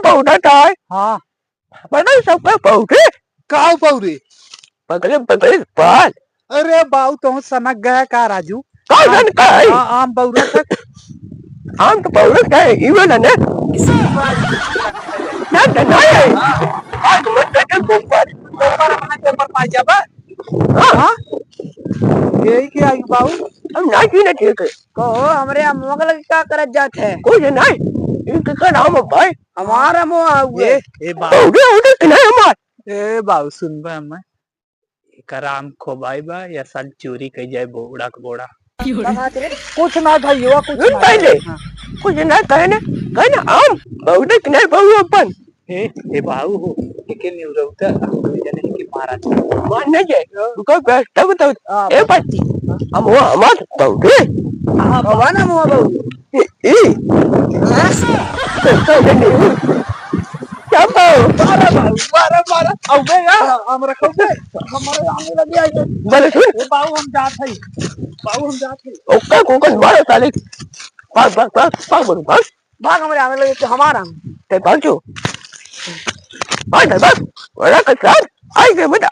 पौधा था हाँ बड़ा सबका पौधे का पौरे पगले पगले पाल अरे बाऊ तो सनक गया का राजू कौन का है आम बौरा था हम तो पौधे का है इवन है ना नहीं है आज मत कर ऊपर पेपर पाई जाबा हां यही के आई बाऊ हम ना की ना ठीक है कहो हमरे अम्मा के लगे क्या करत जात है कुछ नहीं इनका नाम भाई हमारा मुँह हुए ए बाऊ पौधे उधर कि नहीं हमार ए बाऊ सुन बा मैं कराम खोबाई बा या साल चोरी कई जाए बोड़ा का बोड़ा कुछ ना भइयो कुछ सुन ना पहले कुछ ना कहने हम पौधे कि नहीं बहु अपन ए बाऊ हो के निवरौता जाने के महाराज मान नहीं जाए उनका बेस्ट तब तो ए बच्ची हम वो हमार पौधे बाबा ना मुँह बहु ए क्या बाऊ मारा औ बे यार हम रखो बे हमारे आने लगे आई बोले सुन ए बाऊ हम जात हई बाऊ हम जात हई ओका कोकन मारो साले भाग बोल भाग हमरे आने लगे तो हमारा ते भाग जो भाग बड़ा का साथ आई गए बेटा